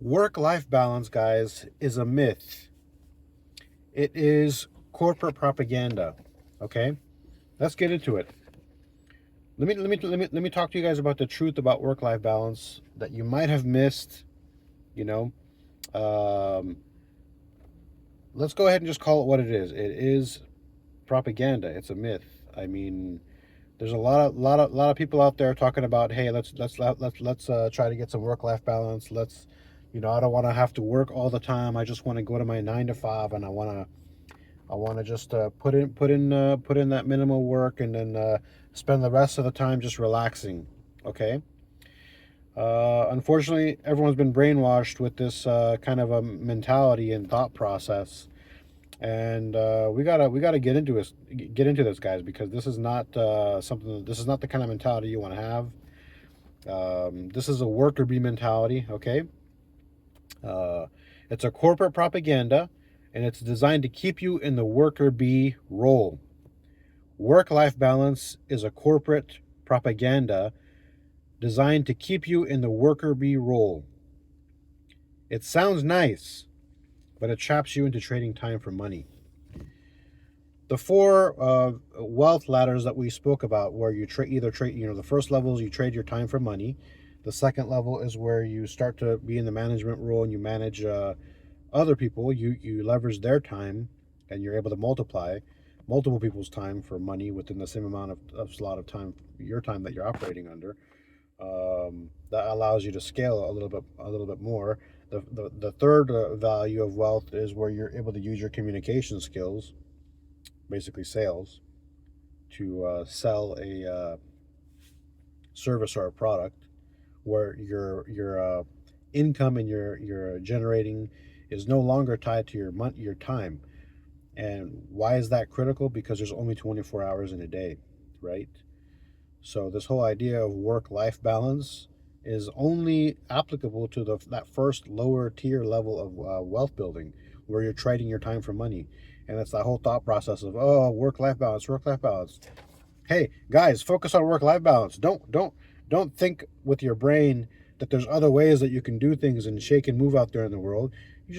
Work-life balance, guys, is a myth. It is corporate propaganda. Okay, let's get into it. Let me talk to you guys about the truth about work-life balance that you might have missed. You know, um, let's go ahead and just call it what it is. It is propaganda. It's a myth. I mean, there's a lot of people out there talking about, hey, let's try to get some work-life balance. I don't want to have to work all the time. I just want to go to my 9 to 5, and I want to just put in that minimal work, and then spend the rest of the time just relaxing. Okay. Unfortunately, everyone's been brainwashed with this kind of a mentality and thought process, and we gotta get into this, guys, because this is not something. This is not the kind of mentality you want to have. This is a worker bee mentality. Okay. Uh, it's a corporate propaganda, and it's designed to keep you in the worker bee role. Work life balance is a corporate propaganda designed to keep you in the worker bee role. It sounds nice, but it traps you into trading time for money. The four wealth ladders that we spoke about, where you either trade, the first level is you trade your time for money. The second level is where you start to be in the management role and you manage other people. You leverage their time, and you're able to multiply multiple people's time for money within the same amount of slot of time, your time that you're operating under. That allows you to scale a little bit more. The third value of wealth is where you're able to use your communication skills, basically sales, to sell a service or a product, where your income and your generating is no longer tied to your time. And why is that critical? Because there's only 24 hours in a day, right? So this whole idea of work-life balance is only applicable to that first lower tier level of wealth building, where you're trading your time for money. And it's that whole thought process of, oh, work-life balance, work-life balance. Hey, guys, focus on work-life balance. Don't think with your brain that there's other ways that you can do things and shake and move out there in the world.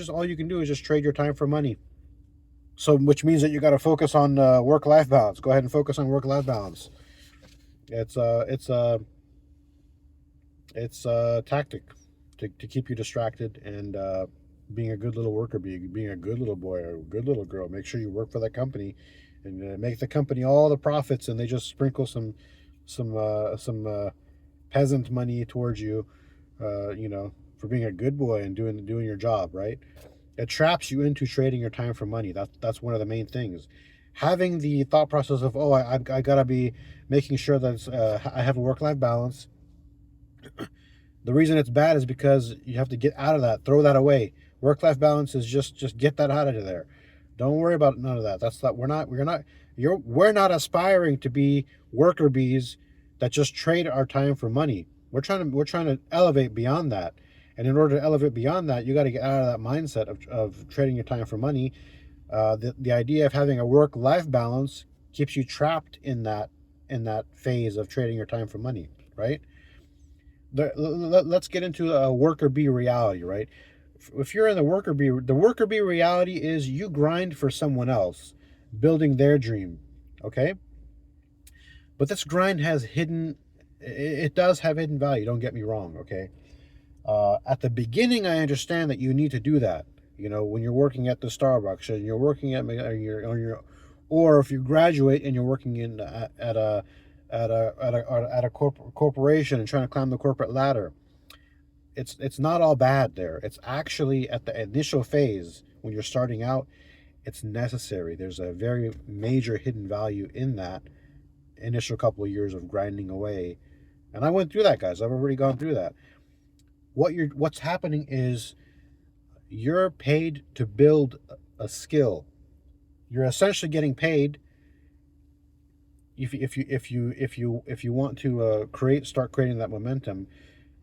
All you can do is just trade your time for money. So, which means that you got to focus on work-life balance. Go ahead and focus on work-life balance. It's uh, it's uh, it's a tactic to keep you distracted, and being a good little worker, being a good little boy or a good little girl. Make sure you work for that company, and make the company all the profits, and they just sprinkle some peasant money towards you, for being a good boy and doing your job, right? It traps you into trading your time for money. That's one of the main things. Having the thought process of, oh, I gotta be making sure that I have a work life balance. The reason it's bad is because you have to get out of that, throw that away. Work life balance is just get that out of there. Don't worry about none of that. That's not we're not aspiring to be worker bees that just trade our time for money. We're trying to elevate beyond that. And in order to elevate beyond that, you got to get out of that mindset of trading your time for money. The idea of having a work life balance keeps you trapped in that phase of trading your time for money, right? Let's get into a worker bee reality, right? If you're in the worker bee reality is you grind for someone else, building their dream, okay? But this grind it does have hidden value. Don't get me wrong, okay? At the beginning, I understand that you need to do that. When you're working at the Starbucks, and you're working or if you graduate and you're working at a corporation and trying to climb the corporate ladder. It's not all bad there. It's actually at the initial phase when you're starting out, it's necessary. There's a very major hidden value in that initial couple of years of grinding away. And I went through that, guys. I've already gone through that. What's happening is you're paid to build a skill. You're essentially getting paid if you want to start creating that momentum.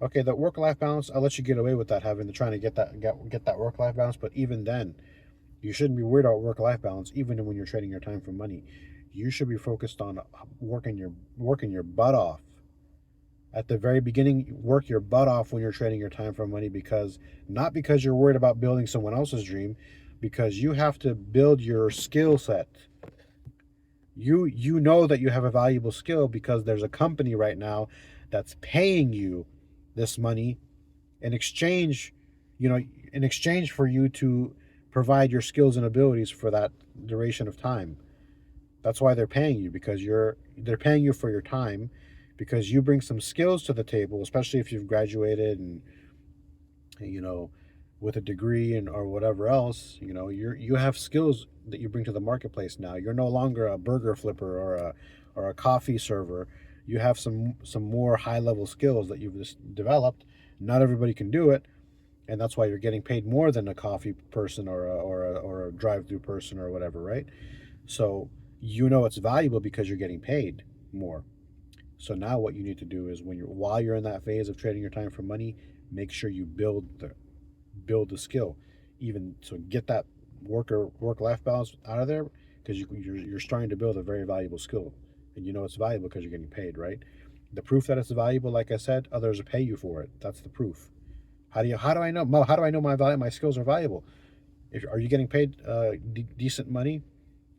Okay, that work life balance, I'll let you get away with that, having to trying to get that work life balance. But even then, you shouldn't be worried about work life balance. Even when you're trading your time for money, you should be focused on working your butt off At the very beginning, work your butt off when you're trading your time for money, because not because you're worried about building someone else's dream, because you have to build your skill set. You know that you have a valuable skill because there's a company right now that's paying you this money in exchange, you know, in exchange for you to provide your skills and abilities for that duration of time. That's why they're paying you, because they're paying you for your time, because you bring some skills to the table, especially if you've graduated and, you know, with a degree and or whatever else. You have skills that you bring to the marketplace now. You're no longer a burger flipper or a coffee server. You have some more high level skills that you've just developed. Not everybody can do it, and that's why you're getting paid more than a coffee person or a drive through person or whatever, right? So it's valuable because you're getting paid more. So now what you need to do is, while you're in that phase of trading your time for money, make sure you build the skill, even so get that work life balance out of there, because you're starting to build a very valuable skill, and it's valuable because you're getting paid, right? The proof that it's valuable, like I said, others will pay you for it. That's the proof. How do I know, Mo? How do I know my skills are valuable? If Are you getting paid decent money?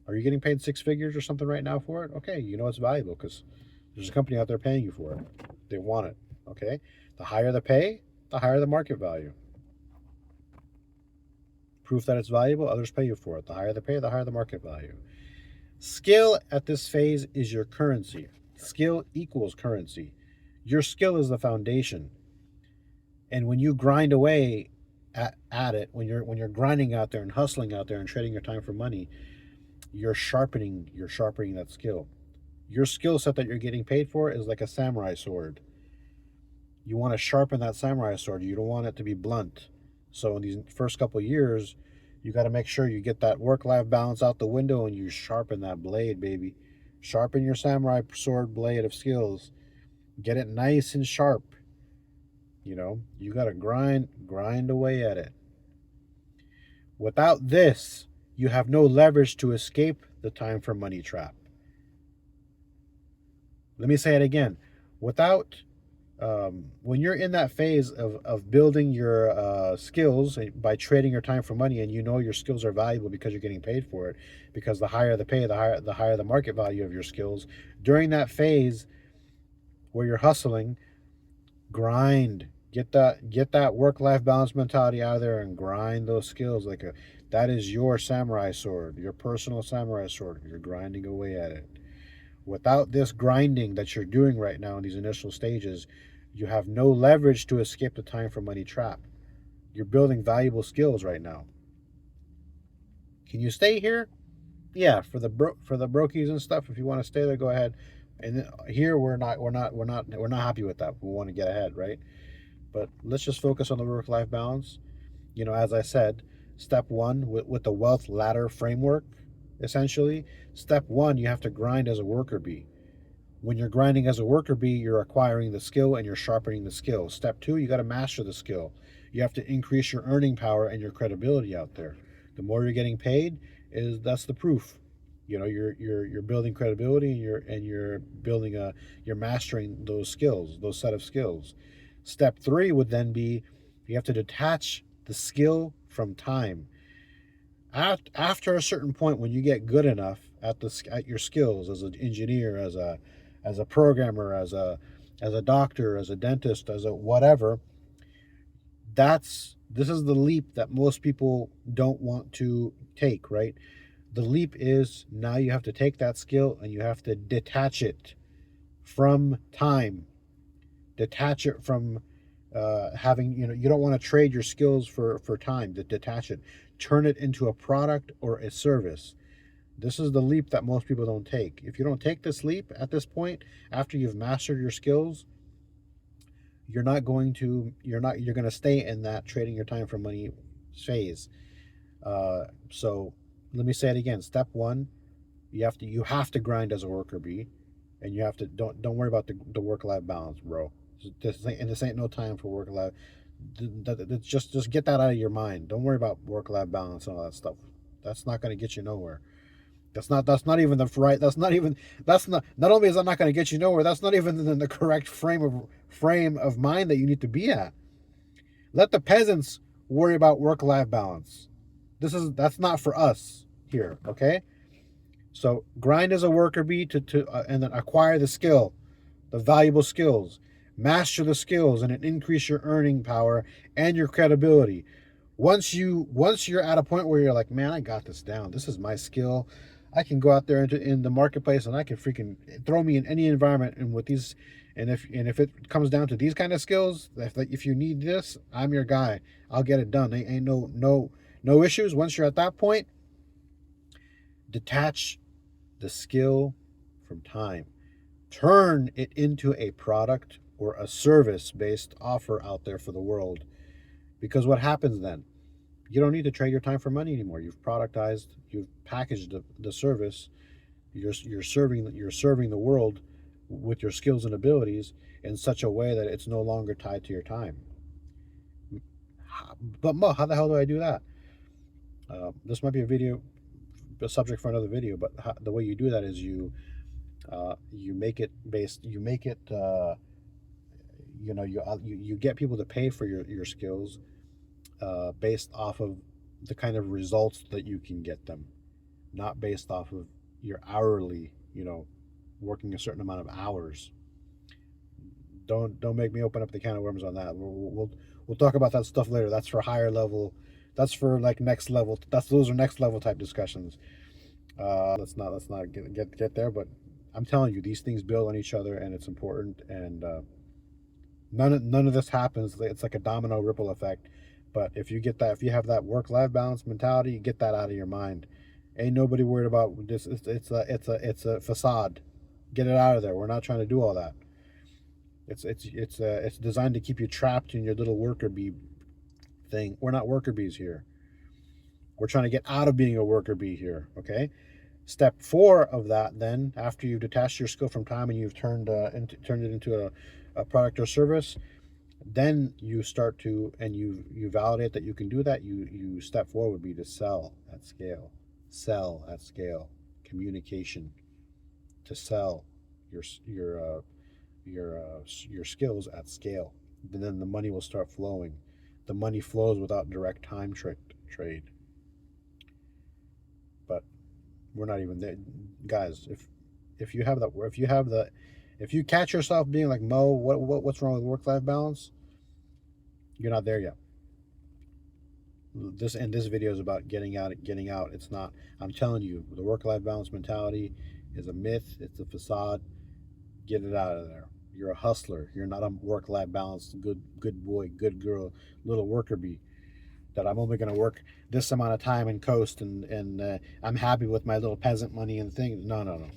Are you getting paid six figures or something right now for it? Okay, it's valuable because there's a company out there paying you for it. They want it. Okay, the higher the pay, the higher the market value. Proof that it's valuable, others pay you for it. The higher the pay, the higher the market value. Skill at this phase is your currency. Skill equals currency. Your skill is the foundation. And when you grind away at it, when you're grinding out there and hustling out there and trading your time for money, you're sharpening that skill. Your skill set that you're getting paid for is like a samurai sword. You want to sharpen that samurai sword. You don't want it to be blunt. So in these first couple of years, you got to make sure you get that work-life balance out the window and you sharpen that blade, baby. Sharpen your samurai sword blade of skills. Get it nice and sharp. You got to grind away at it. Without this, you have no leverage to escape the time for money trap. Let me say it again. Without When you're in that phase of building your skills by trading your time for money, and your skills are valuable because you're getting paid for it, because the higher the pay, the higher the market value of your skills. During that phase where you're hustling, grind. Get that work life balance mentality out of there and grind those skills that is your samurai sword, your personal samurai sword. You're grinding away at it. Without this grinding that you're doing right now in these initial stages, you have no leverage to escape the time for money trap. You're building valuable skills right now. Can you stay here? Yeah, for the brokies and stuff. If you want to stay there, go ahead. And here we're not happy with that. We want to get ahead, right? But let's just focus on the work life balance. As I said, step one with the wealth ladder framework, essentially, step one, you have to grind as a worker bee. When you're grinding as a worker bee, you're acquiring the skill and you're sharpening the skill. Step two, you got to master the skill. You have to increase your earning power and your credibility out there. The more you're getting paid, that's the proof. You're building credibility, and you're mastering those skills, those set of skills. Step three would then be, you have to detach the skill from time. After a certain point, when you get good enough at your skills as an engineer, as a programmer, as a doctor, as a dentist, as a whatever, this is the leap that most people don't want to take, right? The leap is, now you have to take that skill and you have to detach it from time. Detach it from having, you don't want to trade your skills for time. To detach it, turn it into a product or a service. This is the leap that most people don't take. If you don't take this leap at this point, after you've mastered your skills, you're going to stay in that trading your time for money phase. So let me say it again. Step one, you have to grind as a worker bee, and you have to don't worry about the work life balance, bro. This ain't no time for work life. Just get that out of your mind. Don't worry about work life balance and all that stuff. That's not going to get you nowhere. That's not even the right. Not only is that not going to get you nowhere. That's not even the correct frame of mind that you need to be at. Let the peasants worry about work-life balance. That's not for us here. Okay. So grind as a worker bee to and then acquire the skill, the valuable skills. Master the skills and increase your earning power and your credibility. Once you're at a point where you're like, man, I got this down. This is my skill. I can go out there in the marketplace and I can freaking throw me in any environment. And with these, and if it comes down to these kind of skills, if you need this, I'm your guy. I'll get it done. Ain't no issues. Once you're at that point, detach the skill from time. Turn it into a product or a service based offer out there for the world. Because what happens then? You don't need to trade your time for money anymore. You've productized, you've packaged the service. You're serving the world with your skills and abilities in such a way that it's no longer tied to your time. But Mo, how the hell do I do that? This might be a subject for another video. But the way you do that is you make it based. You make it. You get people to pay for your skills based off of the kind of results that you can get them, not based off of your hourly, working a certain amount of hours. Don't make me open up the can of worms on that. We'll talk about that stuff later. That's for higher level. That's for like next level. Those are next level type discussions. Let's not get there. But I'm telling you, these things build on each other, and it's important. And none of this happens. It's like a domino ripple effect. But if you have that work-life balance mentality, you get that out of your mind. Ain't nobody worried about this. It's a facade. Get it out of there. We're not trying to do all that. It's designed to keep you trapped in your little worker bee thing. We're not worker bees here. We're trying to get out of being a worker bee here. Okay. Step 4 of that, then, after you've detached your skill from time and you've turned it into a product or service, then you start to, and you validate that you can do that. You step 4 would be to sell at scale. Sell at scale. Communication. To sell your skills at scale. And then the money will start flowing. The money flows without direct time trade. But we're not even there, guys. If you catch yourself being like, Mo, what's wrong with work-life balance? You're not there yet. This video is about getting out. It's not. I'm telling you, the work-life balance mentality is a myth. It's a facade. Get it out of there. You're a hustler. You're not a work-life balance good boy, good girl, little worker bee. That I'm only going to work this amount of time and coast, and I'm happy with my little peasant money and thing. No.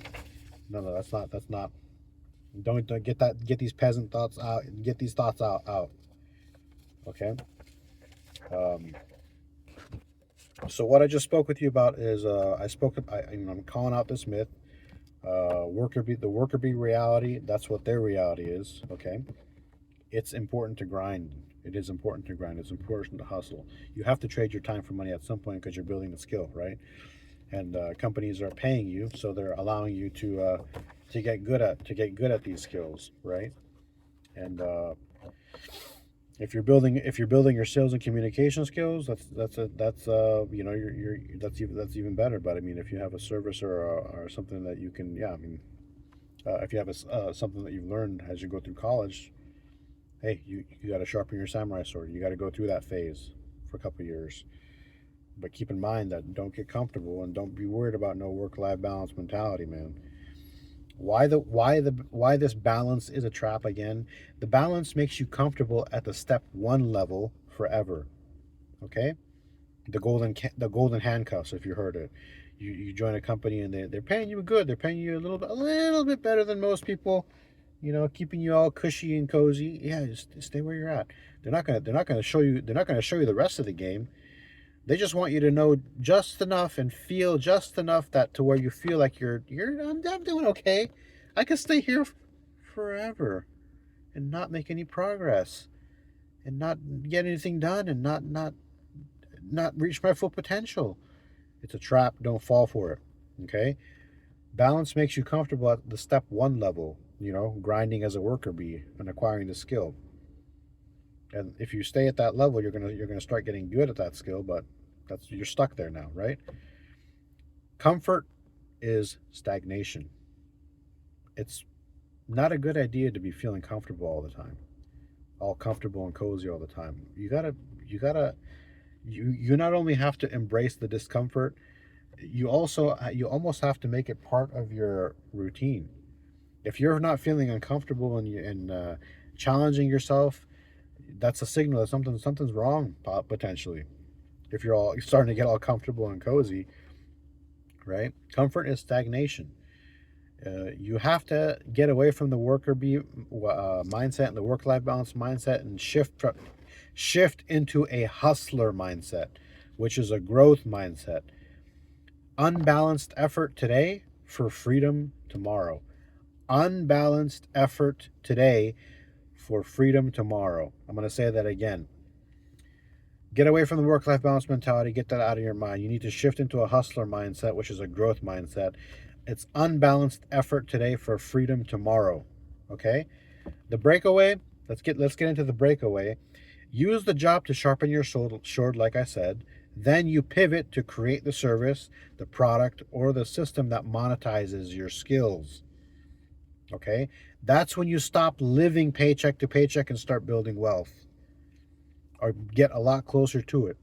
That's not. Don't get these peasant thoughts out. Get these thoughts out. Okay. So what I just spoke with you about is I'm calling out this myth. The worker bee reality. That's what their reality is. Okay. It's important to grind. It is important to grind. It's important to hustle. You have to trade your time for money at some point because you're building a skill, right? And companies are paying you, so they're allowing you to get good at these skills, right? And if you're building your sales and communication skills, that's even better. But I mean, if you have a service or something that you can, yeah, I mean, if you have something that you've learned as you go through college, hey, you got to sharpen your samurai sword. You got to go through that phase for a couple of years. But keep in mind that don't get comfortable and don't be worried about no work-life balance mentality, man. Why this balance is a trap again? The balance makes you comfortable at the step 1 level forever. Okay? The golden handcuffs, if you heard it. You join a company and they're paying you good. They're paying you a little bit better than most people. Keeping you all cushy and cozy. Yeah, just stay where you're at. They're not gonna show you the rest of the game. They just want you to know just enough and feel just enough that to where you feel like I'm doing okay. I can stay here forever and not make any progress and not get anything done and not reach my full potential. It's a trap. Don't fall for it. Okay. Balance makes you comfortable at the step one level, grinding as a worker bee and acquiring the skill. And if you stay at that level, you're gonna start getting good at that skill, but you're stuck there now, right? Comfort is stagnation. It's not a good idea to be feeling comfortable all the time, all comfortable and cozy all the time. You not only have to embrace the discomfort, you almost have to make it part of your routine. If you're not feeling uncomfortable and challenging yourself, that's a signal that something's wrong potentially. If you're starting to get all comfortable and cozy, right? Comfort is stagnation. You have to get away from the worker bee mindset and the work-life balance mindset and shift into a hustler mindset, which is a growth mindset. Unbalanced effort today for freedom tomorrow. Unbalanced effort today for freedom tomorrow. I'm going to say that again. Get away from the work-life balance mentality. Get that out of your mind. You need to shift into a hustler mindset, which is a growth mindset. It's unbalanced effort today for freedom tomorrow. Okay? The breakaway, let's get into the breakaway. Use the job to sharpen your sword, like I said. Then you pivot to create the service, the product, or the system that monetizes your skills. Okay? That's when you stop living paycheck to paycheck and start building wealth, or get a lot closer to it.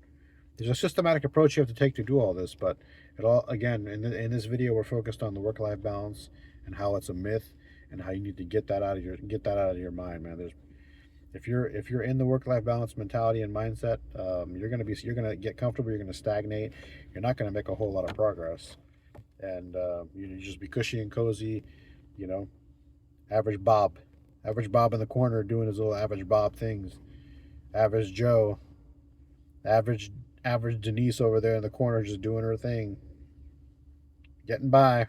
There's a systematic approach you have to take to do all this, but it all, again, in this video, we're focused on the work-life balance and how it's a myth and how you need to get that out of your mind, man. If you're in the work-life balance mentality and mindset, you're gonna get comfortable. You're gonna stagnate. You're not gonna make a whole lot of progress, and you just be cushy and cozy, you know, average Bob, in the corner doing his little average Bob things. Average Joe, average Denise over there in the corner just doing her thing, getting by.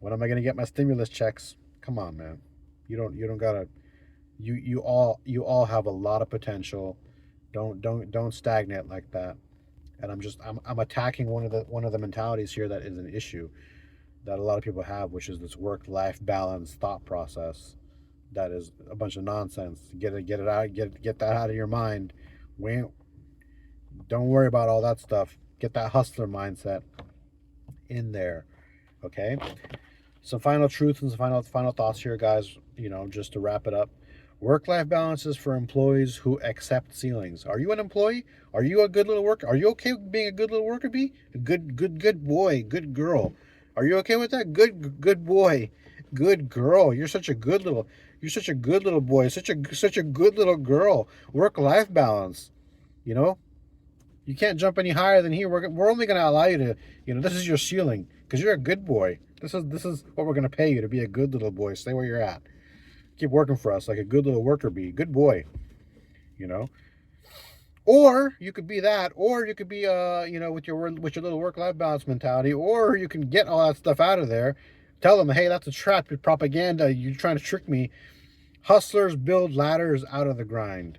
When am I gonna get my stimulus checks? Come on, man. You don't gotta. You all have a lot of potential. Don't stagnate like that. And I'm attacking one of the mentalities here that is an issue that a lot of people have, which is this work life balance thought process. That is a bunch of nonsense. Get it out. Get that out of your mind. Don't worry about all that stuff. Get that hustler mindset in there. Okay. Some final truths and some final thoughts here, guys. Just to wrap it up. Work-life balance is for employees who accept ceilings. Are you an employee? Are you a good little worker? Are you okay with being a good little worker bee? A good boy, good girl. Are you okay with that? Good boy, good girl. You're such a good little boy, such a good little girl. Work-life balance. You know, you can't jump any higher than here. We're only going to allow you to, this is your ceiling because you're a good boy. This is what we're going to pay you to be a good little boy. Stay where you're at. Keep working for us like a good little worker bee, good boy, you know. Or you could be that, or you could be with your little work-life balance mentality, or you can get all that stuff out of there. Tell them, hey, that's a trap, propaganda. You're trying to trick me. Hustlers build ladders out of the grind.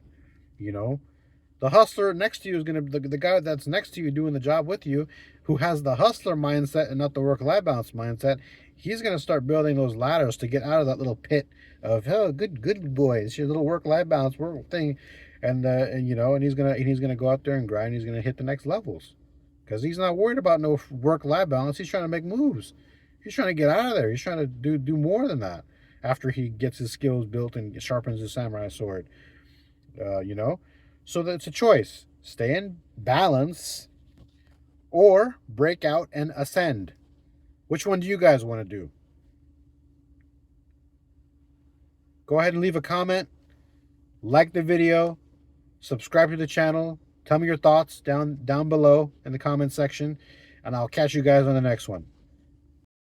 The hustler next to you is gonna the guy that's next to you doing the job with you, who has the hustler mindset and not the work-life balance mindset. He's gonna start building those ladders to get out of that little pit of, oh, good boy, it's your little work-life balance thing, and he's gonna go out there and grind. He's gonna hit the next levels because he's not worried about no work-life balance. He's trying to make moves. He's trying to get out of there. He's trying to do more than that after he gets his skills built and sharpens his samurai sword. So that's a choice. Stay in balance or break out and ascend. Which one do you guys want to do? Go ahead and leave a comment, like the video, subscribe to the channel, tell me your thoughts down below in the comment section, and I'll catch you guys on the next one.